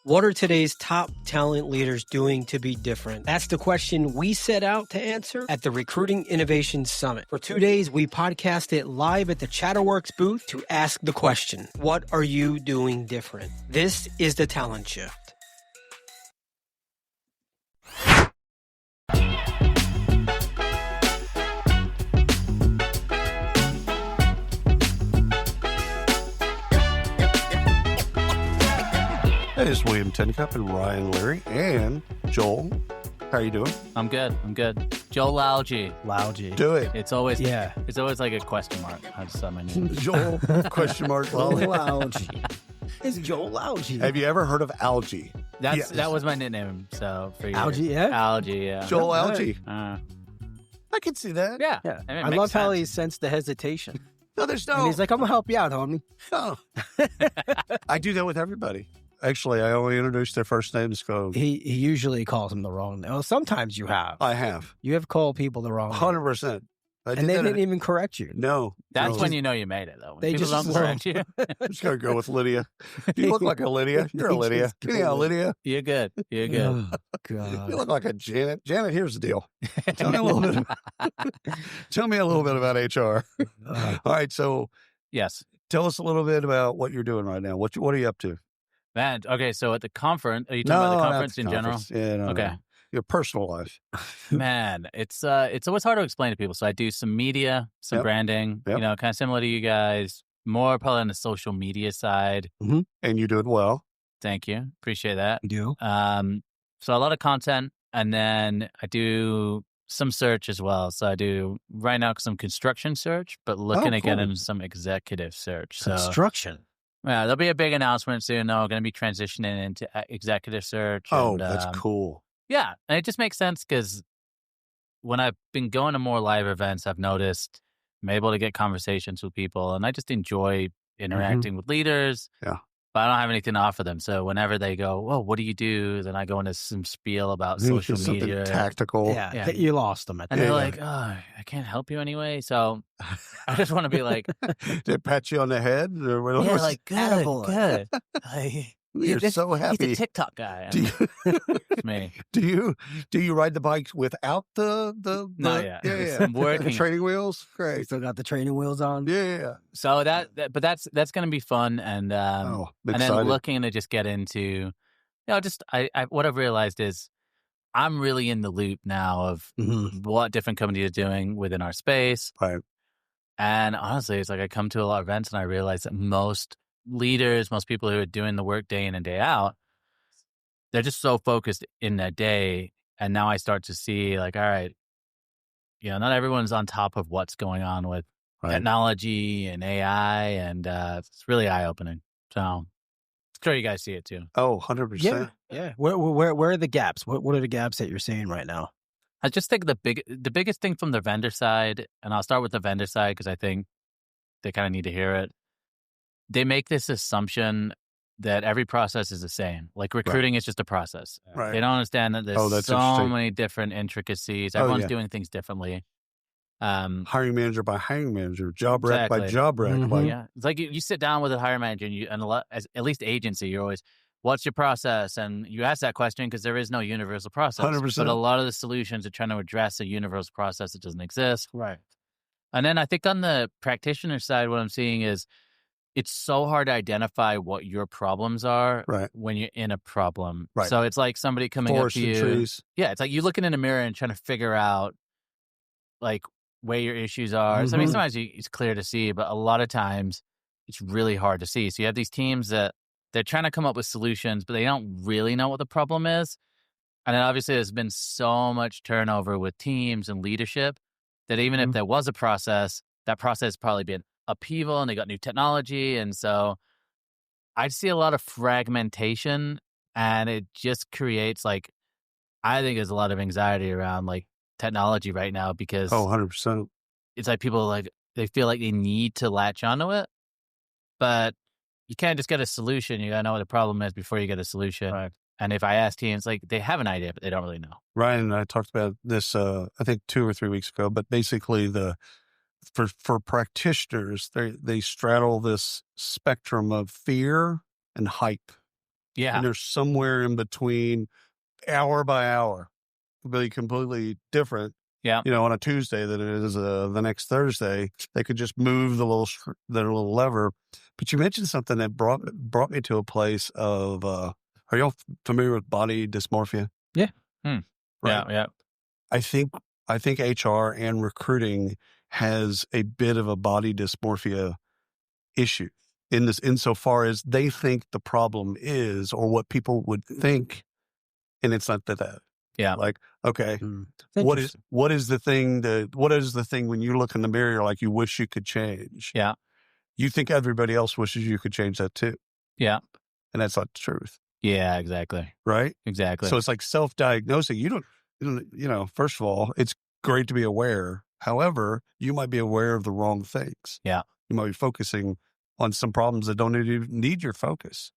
What are today's top talent leaders doing to be different? That's the question we set out to answer at the Recruiting Innovation Summit. For 2 days, we podcasted live at the Chatterworks booth to ask the question, what are you doing different? This is the Talent Shift. Hey, it's William Tencup and Ryan Leary and Joel. How are you doing? I'm good. Joel Lagee. Do it. It's always like a question mark. I just saw my name. Joel, question mark. Lagee. It's Joel Lagee. Have you ever heard of Algae? That was my nickname. So for you, Algae, yeah? Algae, yeah. Joel Algae. Uh, I can see that. yeah. Yeah. I mean, it I makes love how sense. he sensed the hesitation. No, there's no. And he's like, I'm going to help you out, homie. No. I do that with everybody. Actually, I only introduce their first names. Go. He usually calls him the wrong name. Well, sometimes you have. I have. You have called people the wrong name. 100%. And they didn't even correct you. No. That's no. when you know you made it, though. When They people just don't correct you. I'm just going to go with Lydia. You look like a Lydia. You're a Lydia. just go Yeah, with- Lydia. You're good. Oh, God. You look like a Janet. Janet, here's the deal. Tell me a little bit. Tell me a little bit about HR. All right, so Yes. tell us a little bit about what you're doing right now. What are you up to? Man, okay, so at the conference, are you talking about the not conference the in general? conference. Yeah, no, Okay. no. Your personal life. Man, it's always hard to explain to people. So I do some media, some Yep. branding, Yep. kind of similar to you guys, more probably on the social media side. And you do it well. Thank you. Appreciate that. You do? So a lot of content, and then I do some search as well. So I do right now some construction search, but looking to get cool. into some executive search. So Construction. yeah, there'll be a big announcement soon. Though, going to be transitioning into executive search. Oh, and, that's cool. Yeah, and it just makes sense because when I've been going to more live events, I've noticed I'm able to get conversations with people, and I just enjoy interacting with leaders. Yeah. But I don't have anything to offer them. So whenever they go, well, what do you do? Then I go into some spiel about social Something media. tactical. Yeah. You lost them at And that. they're Yeah. like, oh, I can't help you anyway. So I just want to be like, They pat you on the head. Or what yeah, was- like, good, Attaboy. good. Like, you're so he's happy. a TikTok guy. Do you, It's me. do you ride the bike without the Not yet. yeah. I'm working. The training wheels? You Great. still got the training wheels on? Yeah. So but that's going to be fun. And, Oh, and excited. then looking to just get into, just I what I've realized is I'm really in the loop now of what different companies are doing within our space. Right. And honestly, it's like I come to a lot of events and I realize that most leaders, most people who are doing the work day in and day out, they're just so focused in their day. And now I start to see like, all right, not everyone's on top of what's going on with Right. technology and AI. And it's really eye-opening. So I'm sure you guys see it too. Oh, 100%. Yeah. Yeah. Where are the gaps? What are the gaps that you're seeing right now? I just think the biggest thing from the vendor side, and I'll start with the vendor side because I think they kind of need to hear it. They make this assumption that every process is the same. Like recruiting is just a process. Right. They don't understand that Oh, there's that's so interesting. many different intricacies. Oh, Everyone's yeah. doing things differently. Hiring manager by hiring manager, job rec by Exactly. job rec. Mhm. Like, Yeah, it's like you sit down with a hiring manager and at least agency, you're always, what's your process? And you ask that question because there is no universal process. 100%. But a lot of the solutions are trying to address a universal process that doesn't exist. Right. And then I think on the practitioner side, what I'm seeing is it's so hard to identify what your problems are Right. when you're in a problem. Right. So it's like somebody coming forest up to and you. trees. Yeah, it's like you looking in a mirror and trying to figure out like where your issues are. So, I mean, Mhm. sometimes it's clear to see, but a lot of times it's really hard to see. So you have these teams that they're trying to come up with solutions, but they don't really know what the problem is. And then obviously there's been so much turnover with teams and leadership that even if there was a process, that process has probably been upheaval and they got new technology. And so I see a lot of fragmentation and it just creates I think there's a lot of anxiety around technology right now because Oh, 100%. it's like people they feel like they need to latch onto it, but you can't just get a solution. You gotta know what the problem is before you get a solution. Right. And if I ask teams, they have an idea, but they don't really know. Ryan and I talked about this, I think 2 or 3 weeks ago, but basically for practitioners, they straddle this spectrum of fear and hype. Yeah. And there's somewhere in between, hour by hour, be completely different. Yeah. On a Tuesday than it is the next Thursday. They could just move the little lever. But you mentioned something that brought me to a place of. Are y'all familiar with body dysmorphia? Yeah. Right. Yeah. I think HR and recruiting has a bit of a body dysmorphia issue insofar as they think the problem is, or what people would think, and it's not that. Yeah. Like, okay, What what is the thing when you look in the mirror, you're like, you wish you could change? Yeah. You think everybody else wishes you could change that too. Yeah. And that's not the truth. Yeah, exactly. Right? Exactly. So it's like self-diagnosing. You don't, first of all, it's great to be aware. However, you might be aware of the wrong things. Yeah. You might be focusing on some problems that don't even need your focus.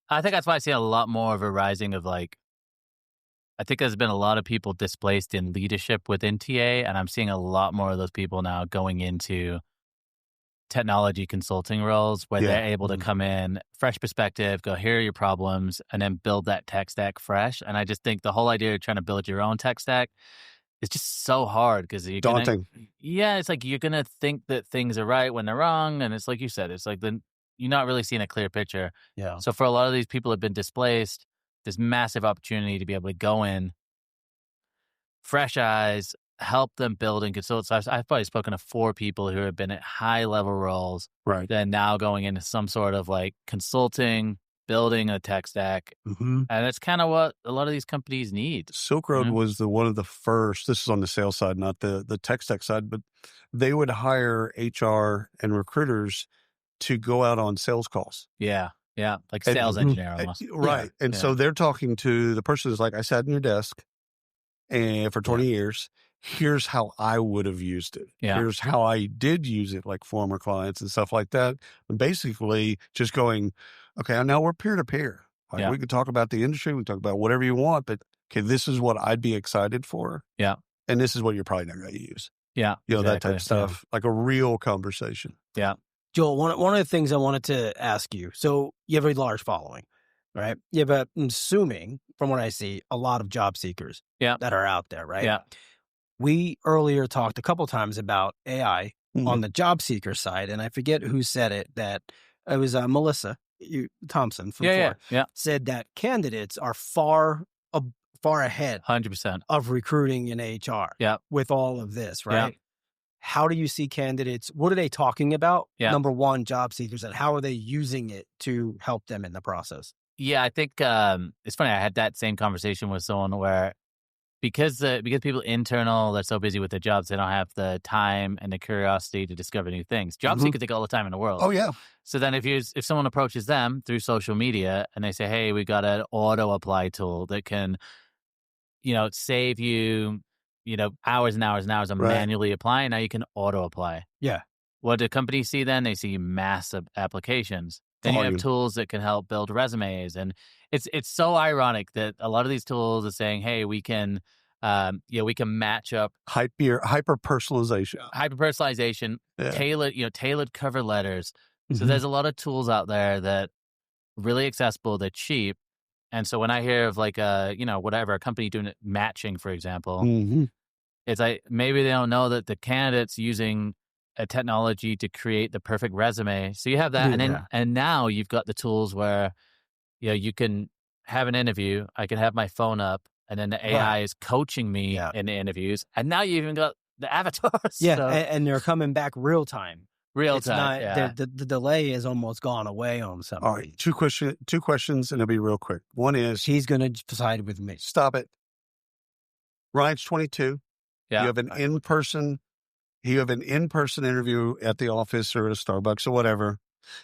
I think that's why I see a lot more of a rising of I think there's been a lot of people displaced in leadership within TA, and I'm seeing a lot more of those people now going into technology consulting roles where they're able to come in, fresh perspective, go, here are your problems, and then build that tech stack fresh. And I just think the whole idea of trying to build your own tech stack is just so hard because you're daunting. It's like you're going to think that things are right when they're wrong. And it's like you said, it's like you're not really seeing a clear picture. Yeah. So for a lot of these people who have been displaced, there's massive opportunity to be able to go in, fresh eyes, help them build and consult. So I've probably spoken to 4 people who have been at high level roles, right? Then now going into some sort of consulting, building a tech stack, and that's kind of what a lot of these companies need. Silk Road was one of the first. This is on the sales side, not the tech stack side, but they would hire HR and recruiters to go out on sales calls. Yeah. Yeah. Like sales engineer almost. Right. Yeah. And so they're talking to the person who's like, I sat in your desk and for 20 years, here's how I would have used it. Yeah. Here's how I did use it, like former clients and stuff like that. And basically just going, okay, now we're peer to peer. We could talk about the industry. We can talk about whatever you want, but okay, this is what I'd be excited for. Yeah. And this is what you're probably not going to use. Yeah. That type of stuff, like a real conversation. Yeah. Joel, one of the things I wanted to ask you, so you have a large following, right? Yeah, but I'm assuming, from what I see, a lot of job seekers that are out there, right? Yeah. We earlier talked a couple times about AI on the job seeker side, and I forget who said it, that it was Melissa Thompson from Ford, said that candidates are far ahead 100% of recruiting in HR with all of this, right? Yeah. How do you see candidates? What are they talking about? Yeah. Number one, job seekers, and how are they using it to help them in the process? Yeah, I think it's funny. I had that same conversation with someone where because people internal, they're so busy with their jobs, they don't have the time and the curiosity to discover new things. Job seekers take all the time in the world. Oh yeah. So then if someone approaches them through social media and they say, hey, we got an auto apply tool that can, save you, hours and hours and hours of manually applying. Now you can auto apply. Yeah. What do companies see then? They see massive applications. Then you have tools that can help build resumes. And it's so ironic that a lot of these tools are saying, hey, we can match up hyper personalization, tailored cover letters. So there's a lot of tools out there that are really accessible, they're cheap. And so when I hear of a company doing matching, for example, it's like maybe they don't know that the candidate's using a technology to create the perfect resume. So you have that, and now you've got the tools where you can have an interview. I can have my phone up, and then the AI is coaching me in the interviews, and now you even got the avatars. Yeah, so. and they're coming back real time. The delay is almost gone away on something. All right, two questions, and it'll be real quick. One is he's going to decide with me. Stop it. Ryan's 22. Yeah, you have an in-person interview at the office or at a Starbucks or whatever.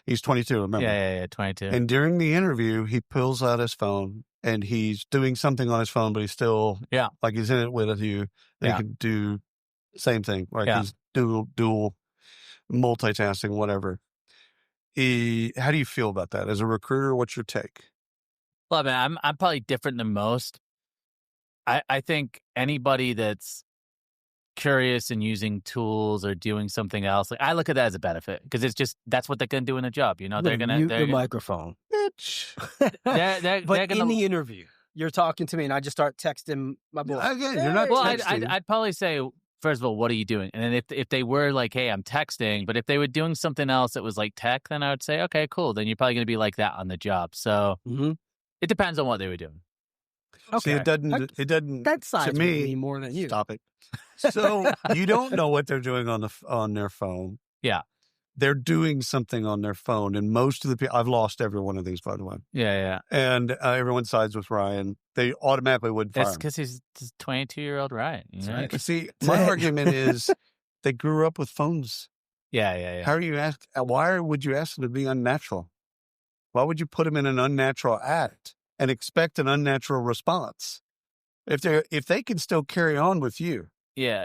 He's 22, remember? Yeah, 22. And during the interview, he pulls out his phone and he's doing something on his phone, but he's still like he's in it with you. And he can do the same thing, right? He's dual multitasking, whatever. How do you feel about that as a recruiter? What's your take? Well, I mean, I'm probably different than most. I think anybody that's curious and using tools or doing something else, like I look at that as a benefit because it's just that's what they're gonna do in a job. They're gonna mute the microphone, bitch. They're but gonna, in the interview, you're talking to me, and I just start texting my boy. Again, you're not. Well, texting. I'd probably say, first of all, what are you doing? And then if they were like, hey, I'm texting, but if they were doing something else that was like tech, then I would say, okay, cool. Then you're probably gonna be like that on the job. So it depends on what they were doing. Okay, see, it doesn't. That sides to me more than you. Stop it. So you don't know what they're doing on their phone. Yeah, they're doing something on their phone, and most of the people, I've lost every one of these, by the way. Yeah. And everyone sides with Ryan. They automatically would fire. That's because he's 22-year-old Ryan. Right. See, my argument is they grew up with phones. Yeah. How are you ask? Why would you ask them to be unnatural? Why would you put them in an unnatural act and expect an unnatural response? If they can still carry on with you,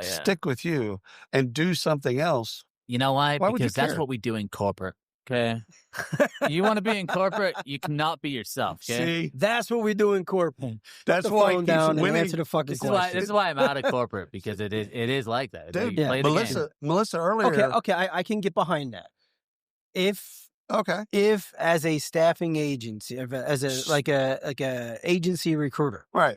stick with you, and do something else. You know why? Because that's what we do in corporate. Okay, you want to be in corporate, you cannot be yourself. Okay, see, that's what we do in corporate. That's why phone down and answer the fucking question. This is why I'm out of corporate, because it is like that. Dude, Melissa earlier. Okay, I can get behind that. If as a staffing agency, as a agency recruiter, right,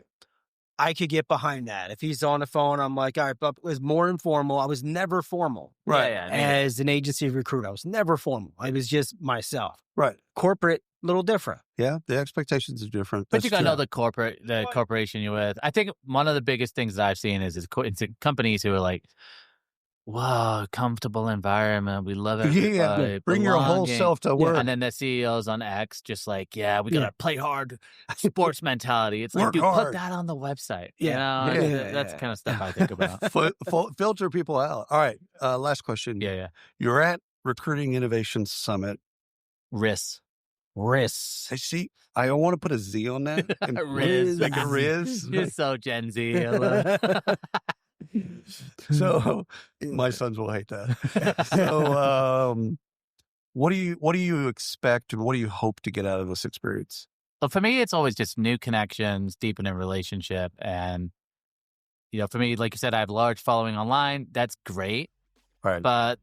I could get behind that. If he's on the phone, I'm like, all right, but it was more informal. I was never formal. Right. As an agency recruiter, I was never formal. I was just myself. Right. Corporate, a little different. Yeah, the expectations are different. But you got to know the corporation you're with. I think one of the biggest things that I've seen is companies who are like, wow, comfortable environment. We love it. Yeah, bring your whole self to work. And then the CEOs on X just like, we got to play hard, sports mentality. It's like, dude, put that on the website. That's the kind of stuff I think about. Filter people out. All right, last question. Yeah. You're at Recruiting Innovation Summit. RIS. I see. I want to put a Z on that. Riz. Like a Riz. You're so Gen Z. I love So my sons will hate that. So what do you expect and what do you hope to get out of this experience? Well, for me, it's always just new connections, deepening relationship. And, for me, like you said, I have a large following online. That's great. Right. But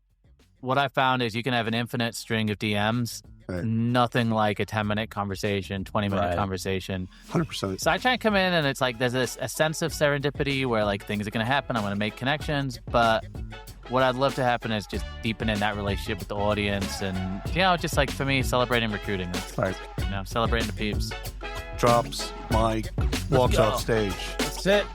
what I found is you can have an infinite string of DMs. Right. Nothing like a 10-minute conversation, 20-minute conversation. 100%. So I try and come in and it's like there's a sense of serendipity where like things are going to happen. I'm going to make connections. But what I'd love to happen is just deepening that relationship with the audience and, just like for me, celebrating recruiting. That's, right. Celebrating the peeps. Drops mic, walks off stage. That's it.